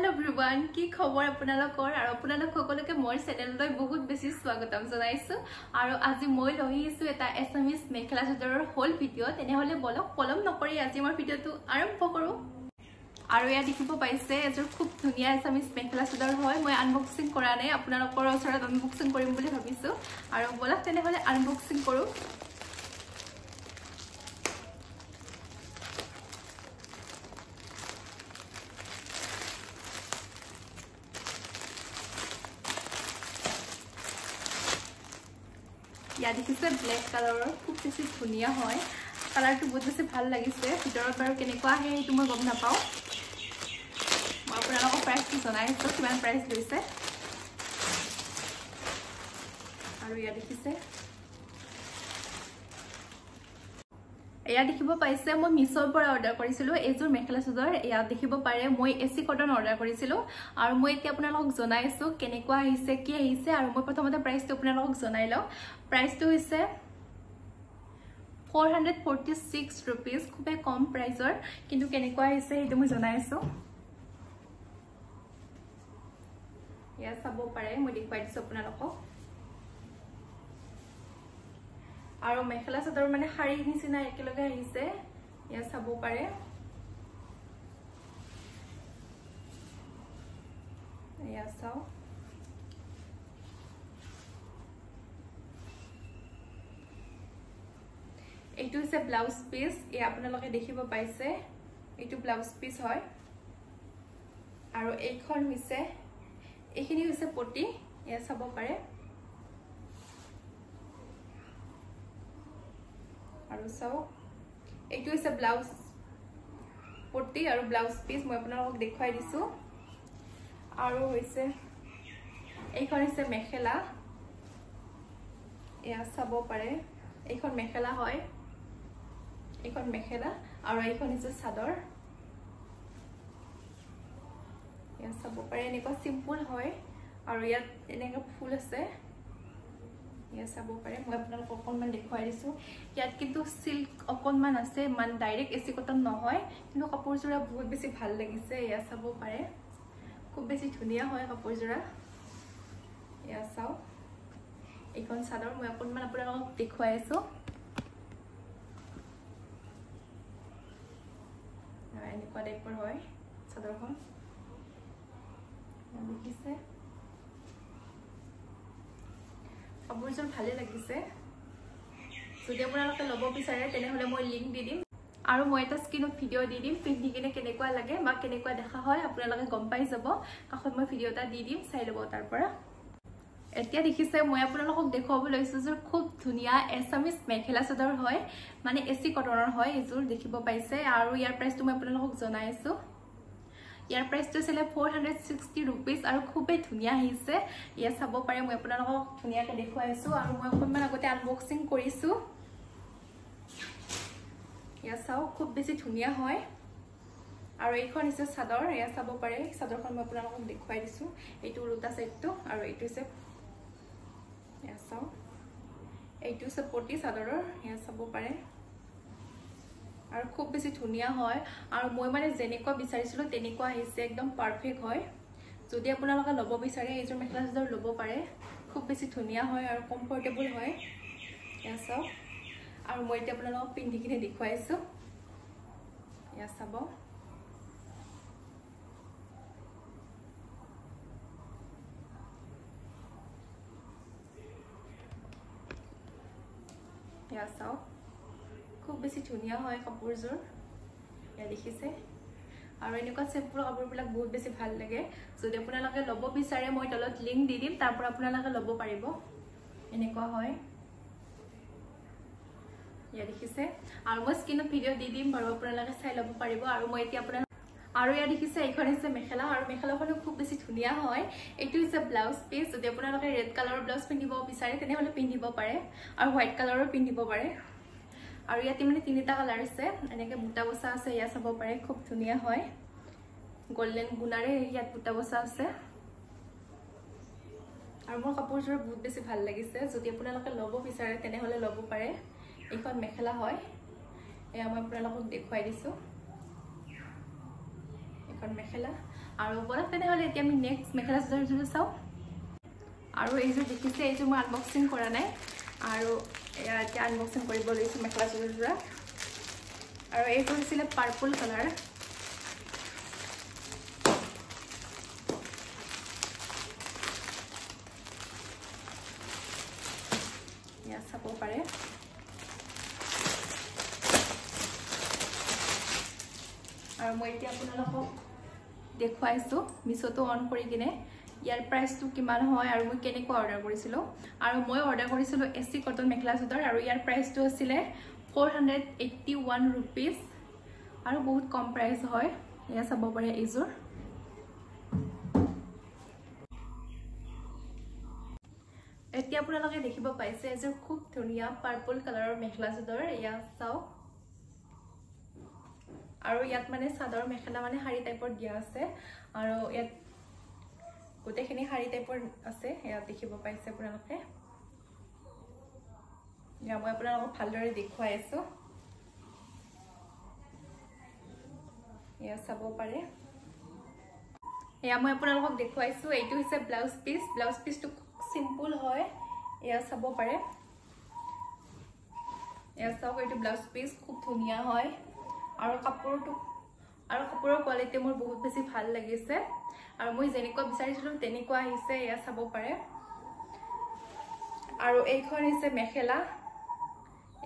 Hello everyone, কি খবৰ আপোনালোকৰ আৰু আপোনালোক সকলোকে মোৰ চেনেললৈ বহুত বেছি স্বাগতম জনাইছো আৰু আজি মই লৈ আহিছো এটা এছামিজ মেখেলা চাদৰৰ হোল ভিডিও তেনেহলে বলক পলম নকৰি আজি মোৰ ভিডিওটো আৰম্ভ কৰো আৰু ইয়া দেখিব পাইছে এজোৰ খুব ধুনিয়া এছামিজ মেখেলা চাদৰ হয় মই আনবক্সিং কৰা নাই আপোনালোকৰ ওচৰত আনবক্সিং কৰিম বুলি ভাবিছো আৰু বলক তেনেহলে আনবক্সিং কৰো या देखिसे ब्लैक कलर खूब बेसी धुनिया হয় কালাৰটো বহুত বেছি ভাল লাগিছে ভিতৰত বাৰু কেনেকুৱা আহে সেইটো মই গম নাপাও মই আপোনালোকক প্ৰাইচটো জনাইছো কিমান প্ৰাইচ লৈছে আৰু ইয়া দেখিছে এয়া দেখিব পাইছে মই মিছৰ পৰা অৰ্ডাৰ কৰিছিলো এজোৰ মেখেলা চাদৰ এয়া দেখিব পাৰে মই এসি কটন অৰ্ডাৰ কৰিছিলো আৰু মই এতিয়া আপোনালোকক জনাইছো কেনেকুৱা আহিছে কি আহিছে আৰু মই প্ৰথমতে প্ৰাইচটো আপোনালোকক জনাই লও প্ৰাইচটো হৈছে 446 rupees খুবে কম প্ৰাইসৰ কিন্তু কেনেকুৱা আহিছে সেইটো মই জনাইছো ইয়া চাব পাৰে মই দেখুৱাই দিছো আপোনালোকক আৰু মেখেলা চাদৰ মানে শাৰী নিচিনা একেলগে আহিছে ইয়া চাব পাৰে ইয়া চাও এইটো আছে ব্লাউজ পিস এই আপোনালোকে দেখিব পাইছে এইটো ব্লাউজ পিস হয় আৰু এইখন হৈছে এইখিনি হৈছে পটি ইয়া চাব পাৰে আৰু চাও এইটো হৈছে ব্লাউজ পটি আৰু ব্লাউজ পিস মই আপোনালোকক দেখুৱাই দিছো আৰু হৈছে এইখন হৈছে মেখেলা ইয়া চাব পাৰে এইখন মেখেলা হয় এইখন মেখেলা আৰু এইখন হৈছে চাদৰ ইয়া চাব পাৰে এনেকুৱা সিম্পল হয় আৰু ইয়াত এনেকা ফুল আছে ইয়া চাব পাৰে মই আপোনালোকক অকনমান দেখুৱাই দিছো ইয়াত কিন্তু সিল্ক অকনমান আছে মান ডাইৰেক্ট এসি কটন নহয় কিন্তু কাপোৰজোৰা বহুত বেছি ভাল লাগিছে ইয়া চাব পাৰে খুব বেছি ধুনিয়া হয় কাপোৰজোৰা ইয়া চাও এইখন চাদৰ মই অকনমান আপোনালোকক দেখুৱাই আছো এনেকুৱা টাইপৰ হয় চাদৰখন দেখিছে কাপোৰজন ভালে লাগিছে যদি আপোনালোকে ল'ব বিচাৰে তেনেহলে মই লিংক দি দিম আৰু মই এটা স্ক্ৰীনত ভিডিও দি দিম পিন্ধি কিনে কেনেকুৱা লাগে বা কেনেকুৱা দেখা হয় আপোনালোকে গম পাই যাব কাষত মই ভিডিও এটা দি দিম চাই ল'ব তাৰ পৰা এতিয়া দেখিছে মই আপোনালোকক দেখুৱাব লৈছো যে খুব ধুনিয়া এছামিজ মেখেলা চাদৰ হয় মানে এসি কটনৰ হয় এজোৰ দেখিব পাইছে আৰু ইয়াৰ প্ৰাইচটো মই আপোনালোকক জনাইছো ইয়াৰ প্ৰাইচটো ছিল 460 rupees আৰু খুবেই ধুনিয়া আহিছে ইয়া চাব পাৰে মই আপোনালোকক ধুনিয়াকে দেখুৱাইছো আৰু মই অকনমান আগতে আনবক্সিং কৰিছো ইয়া চাও খুব বেছি ধুনিয়া হয় আৰু এইখন হৈছে চাদৰ ইয়া চাব পাৰে চাদৰখন মই আপোনালোকক দেখুৱাই দিছো এইটো উল্টা সাইডটো আৰু এইটো হৈছে ইয়া চাও এইটো হৈছে পটি চাদৰৰ ইয়া চাব পাৰে আৰু খুব বেছি ধুনিয়া হয় আৰু মই মানে যেনেকুৱা বিচাৰিছিলো তেনেকুৱা আহিছে একদম পাৰফেক্ট হয় যদি আপোনালোকে ল'ব বিচাৰে এইজোৰ মেখেলা চাদৰ ল'ব পাৰে খুব বেছি ধুনিয়া হয় আৰু কমফৰ্টেবল হয় ইয়া চাও আৰু মই এতিয়া আপোনালোকক পিন্ধি কিনে দেখুৱাইছো ইয়া চাব ইয়া চাও খুব বেছি ধুনিয়া হয় কাপোৰজোৰ ইয়া দেখিছে আৰু এনেকুৱা সিম্পল কাপোৰবিলাক বহুত বেছি ভাল লাগে যদি আপোনালোকে ল'ব বিচাৰে মই তলত লিংক দি দিম তাৰ পৰা আপোনালোকে ল'ব পাৰিব এনেকুৱা হয় ইয়া দেখিছে আৰু মই স্ক্ৰীনত ভিডিও দি দিম বাৰু আপোনালোকে চাই ল'ব পাৰিব আৰু মই এতিয়া আপোনালোক আৰু ইয়া দেখিছে এইখন হৈছে মেখেলা আৰু মেখেলাখনো খুব বেছি ধুনিয়া হয় এইটো হৈছে ব্লাউজ পিস যদি আপোনালোকে ৰেড কালাৰৰ ব্লাউজ পিন্ধিব বিচাৰে তেনেহলে পিন্ধিব পাৰে আৰু হোৱাইট কালাৰৰ পিন্ধিব পাৰে আৰু ইয়াতে মানে তিনিটা কালাৰ আছে এনেকে বুটা বসা আছে ইয়া চাব পাৰে খুব ধুনিয়া হয় গোল্ডেন গুণাৰে ইয়াত বুটা বসা আছে আৰু মোৰ কাপোৰজোৰ বহুত বেছি ভাল লাগিছে যদি আপোনালোকে ল'ব বিচাৰে তেনেহলে ল'ব পাৰে এইখন মেখেলা হয় এয়া মই আপোনালোকক দেখুৱাই দিছো এখন মেখেলা আৰু বলক তেনেহ'লে এতিয়া আমি নেক্সট মেখেলা চাদৰযোৰ চাওঁ আৰু এইযোৰ দেখিছে এইযোৰ মই আনবক্সিং কৰা নাই আৰু এতিয়া আনবক্সিং কৰিব লৈছোঁ মেখেলা চাদৰযোৰ আৰু এইযোৰ হৈছিলে পাৰ্পল কালাৰ ইয়াত চাব পাৰে আৰু মই এতিয়া আপোনালোকক দেখুৱাইছোঁ মিছোটো অন কৰি কিনে ইয়াৰ প্ৰাইচটো কিমান হয় আৰু মই কেনেকৈ অৰ্ডাৰ কৰিছিলোঁ আৰু মই অৰ্ডাৰ কৰিছিলোঁ AC কটন মেখেলা চাদৰ আৰু ইয়াৰ প্ৰাইচটো আছিলে 481 rupees আৰু বহুত কম প্ৰাইচ হয় এয়া চাব পাৰে এইযোৰ এতিয়া আপোনালোকে দেখিব পাইছে এযোৰ খুব ধুনীয়া পাৰ্পল কালাৰৰ মেখেলা চাদৰ এয়া চাওক আৰু ইয়াত মানে চাদৰ মেখেলা মানে শাৰী টাইপৰ দিয়া আছে আৰু ইয়াত গোটেইখিনি শাৰী টাইপৰ আছে ইয়াত দেখিব পাইছে আপোনালোকে ইয়া মই আপোনালোকক ভালদৰে দেখুৱাই আছো ইয়া চাব পাৰে ইয়া মই আপোনালোকক দেখুৱাইছো এইটো হৈছে ব্লাউজ পিচটো সিম্পল হয় ইয়া চাব পাৰে ইয়া চাওক এইটো ব্লাউজ পিচ খুব ধুনীয়া হয় আৰু কাপোৰৰ কোৱালিটি মোৰ বহুত বেছি ভাল লাগিছে আৰু মই যেনেকুৱা বিচাৰিছিলো তেনেকুৱা আহিছে ইয়া চাব পাৰে আৰু এইখন হৈছে মেখেলা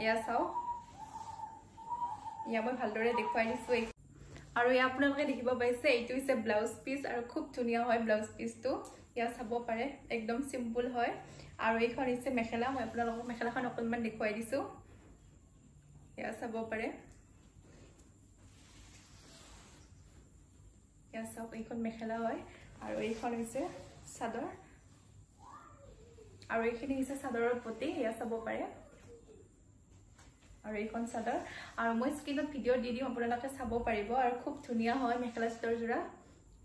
ইয়া চাও ইয়া মই ভালদৰে দেখুৱাই দিছো আৰু ইয়া আপোনালোকে দেখিব পাইছে এইটো হৈছে ব্লাউজ পিচ আৰু খুব ধুনীয়া হয় ব্লাউজ পিচটো ইয়া চাব পাৰে একদম সিম্পল হয় আৰু এইখন হৈছে মেখেলা মই আপোনালোকক মেখেলাখন অকনমান দেখুৱাই দিছো ইয়া চাব পাৰে ইয়া চাওক এইখন মেখেলা হয় আৰু এইখন হৈছে চাদৰ আৰু এইখিনি হৈছে চাদৰৰ পটি ইয়া চাব পাৰে আৰু এইখন চাদৰ আৰু মই স্ক্ৰীনত ভিডিও দি দিম আপোনালোকে চাব পাৰিব আৰু খুব ধুনীয়া হয় মেখেলা চাদৰ জোৰা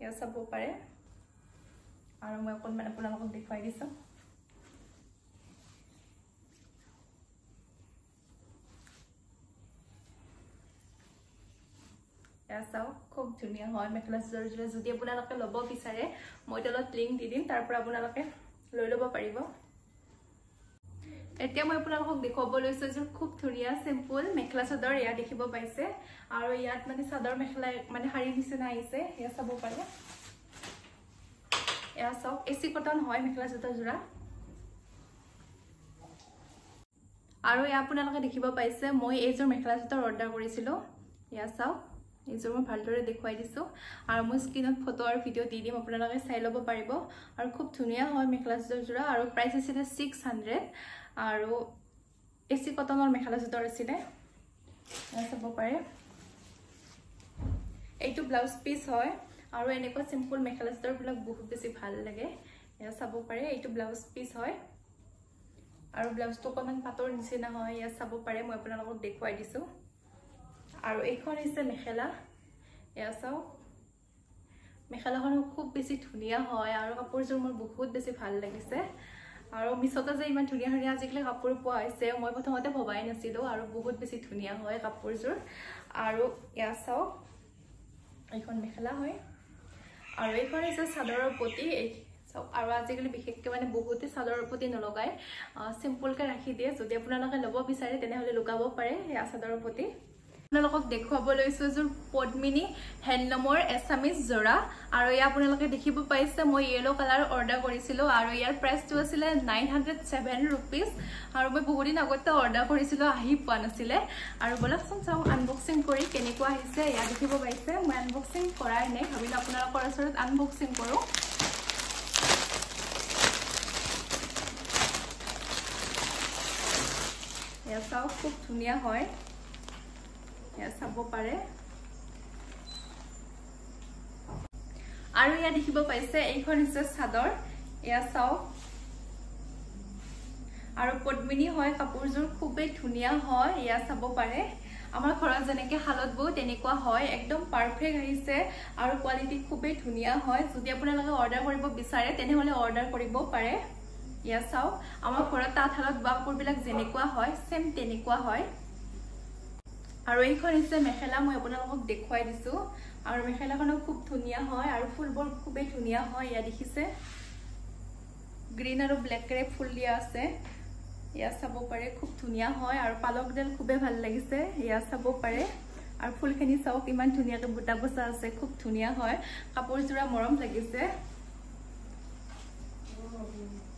ইয়া চাব পাৰে আৰু মই অকনমান আপোনালোকক দেখুৱাই দিছো চাও খুব ধুনীয়া হয় মেখেলা চাদৰ জোৰা যদি আপোনালোকে ল'ব বিচাৰে মই তলত লিংক দি দিম তাৰ পৰা আপোনালোকে লৈ ল'ব পাৰিব এতিয়া মই আপোনালোকক দেখুৱাব লৈছো যে খুব ধুনীয়া সিম্পল মেখেলা চাদৰ ইয়া দেখিব পাইছে আৰু ইয়াত মানে চাদৰ মেখেলা মানে শাৰী নিচিনা আহিছে ইয়া চাব পাৰে ইয়া চাওক AC কটন হয় মেখেলা চাদৰ জোৰা আৰু ইয়া আপোনালোকে দেখিব পাইছে মই এইযোৰ মেখেলা চাদৰ অৰ্ডাৰ কৰিছিলো ইয়া চাওক এইযোৰ মই ভালদৰে দেখুৱাই দিছো আৰু মই স্ক্ৰীনত ফটো আৰু ভিডিও দি দিম আপোনালোকে চাই ল'ব পাৰিব আৰু খুব ধুনীয়া হয় মেখেলা চাদৰ জোৰা আৰু প্ৰাইচ আছিল 600 আৰু AC কটনৰ মেখেলা চাদৰ আছিল চাব পাৰে এইটো ব্লাউজ পিচ হয় আৰু এনেকুৱা সিম্পল মেখেলা চাদৰ বিলাক বহুত বেছি ভাল লাগে ইয়া চাব পাৰে এইটো ব্লাউজ পিচ হয় আৰু ব্লাউজটো অকমান পাতৰ নিচিনা হয় ইয়া চাব পাৰে মই আপোনালোকক দেখুৱাই দিছো আৰু এইখন হৈছে মেখেলা ইয়া চাও মেখেলাখন খুব বেছি ধুনীয়া হয় আৰু কাপোৰযোৰ মোৰ বহুত বেছি ভাল লাগিছে আৰু মিছোতে যে ইমান ধুনীয়া ধুনীয়া আজিকালি কাপোৰ পোৱা হৈছে মই প্ৰথমতে ভবাই নাছিলো আৰু বহুত বেছি ধুনীয়া হয় কাপোৰযোৰ আৰু ইয়া চাও এইখন মেখেলা হয় আৰু এইখন হৈছে চাদৰৰ পটি আৰু আজিকালি বিশেষকৈ মানে বহুতে চাদৰৰ পটি নলগায় সিম্পলকৈ ৰাখি দিয়ে যদি আপোনালোকে ল'ব বিচাৰে তেনেহ'লে লগাব পাৰে এই চাদৰৰ পটি আপোনালোকক দেখুৱাব লৈছো যে পদ্মিনী হেণ্ডলুমৰ এছামিজ জোৰা আৰু ইয়া আপোনালোকে দেখিব পাইছে মই ইয়েলো কালাৰ অৰ্ডাৰ কৰিছিলো আৰু ইয়াৰ প্ৰাইচটো আছিল 907 rupees আৰু মই বহুত দিন আগতে অৰ্ডাৰ কৰিছিলো আহি পোৱা নাছিলে আৰু বলকচোন চাও আনবক্সিং কৰি কেনেকুৱা আহিছে ইয়া দেখিব পাইছে মই আনবক্সিং কৰাই নাই ভাবিলো আপোনালোকৰ ওচৰত আনবক্সিং কৰো ইয়া চাও খুব ধুনীয়া হয় ইয়া চাব পাৰে আৰু ইয়া দেখিব পাইছে এইখন হৈছে চাদৰ ইয়া চাও আৰু পদ্মিনী হয় কাপোৰযোৰ খুবেই ধুনীয়া হয় ইয়া চাব পাৰে আমাৰ ঘৰত যেনেকৈ হালত বও তেনেকুৱা হয় একদম পাৰফেক্ট আহিছে আৰু কোৱালিটি খুবেই ধুনীয়া হয় যদি আপোনালোকে অৰ্ডাৰ কৰিব বিচাৰে তেনেহ'লে অৰ্ডাৰ কৰিব পাৰে ইয়া চাও আমাৰ ঘৰত তাঁতশালত বোৱা কাপোৰবিলাক যেনেকুৱা হয় সেম তেনেকুৱা হয় আৰু এইখন হৈছে মেখেলা মই আপোনালোকক দেখুৱাই দিছো আৰু মেখেলাখনো খুব ধুনীয়া হয় আৰু ফুলবোৰ খুবেই ধুনীয়া হয় ইয়া দেখিছে গ্ৰীণ আৰু ব্লেকৰে ফুল দিয়া আছে ইয়া চাব পাৰে খুব ধুনীয়া হয় আৰু পালকডাল খুবেই ভাল লাগিছে ইয়া চাব পাৰে আৰু ফুলখিনি চাওক ইমান ধুনীয়াকৈ বুটা বসা আছে খুব ধুনীয়া হয় কাপোৰজোৰা মৰম লাগিছে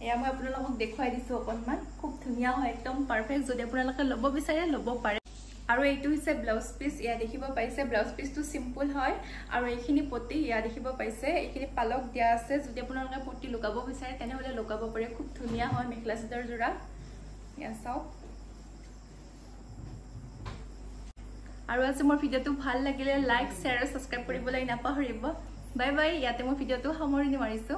এয়া মই আপোনালোকক দেখুৱাই দিছো অকনমান খুব ধুনীয়া হয় একদম পাৰফেক্ট যদি আপোনালোকে ল'ব বিচাৰে ল'ব পাৰে আৰু এইটো হৈছে ব্লাউজ পিস ইয়া দেখিব পাইছে ব্লাউজ পিসটো সিম্পল হয় আৰু এইখিনি পটি ইয়া দেখিব পাইছে এইখিনি পালক দিয়া আছে যদি আপোনালোকে পটি লগাব বিচাৰে তেনেহলে লগাব পাৰে খুব ধুনীয়া হয় মেখেলা চাদৰ জোৰা ইয়া চাওক আৰু আজি মোৰ ভিডিওটো ভাল লাগিলে লাইক শ্বেয়াৰ আৰু সাবস্ক্ৰাইব কৰিবলৈ নাপাহৰিব বাই বাই ইয়াতে মই ভিডিওটো সামৰণি মাৰিছো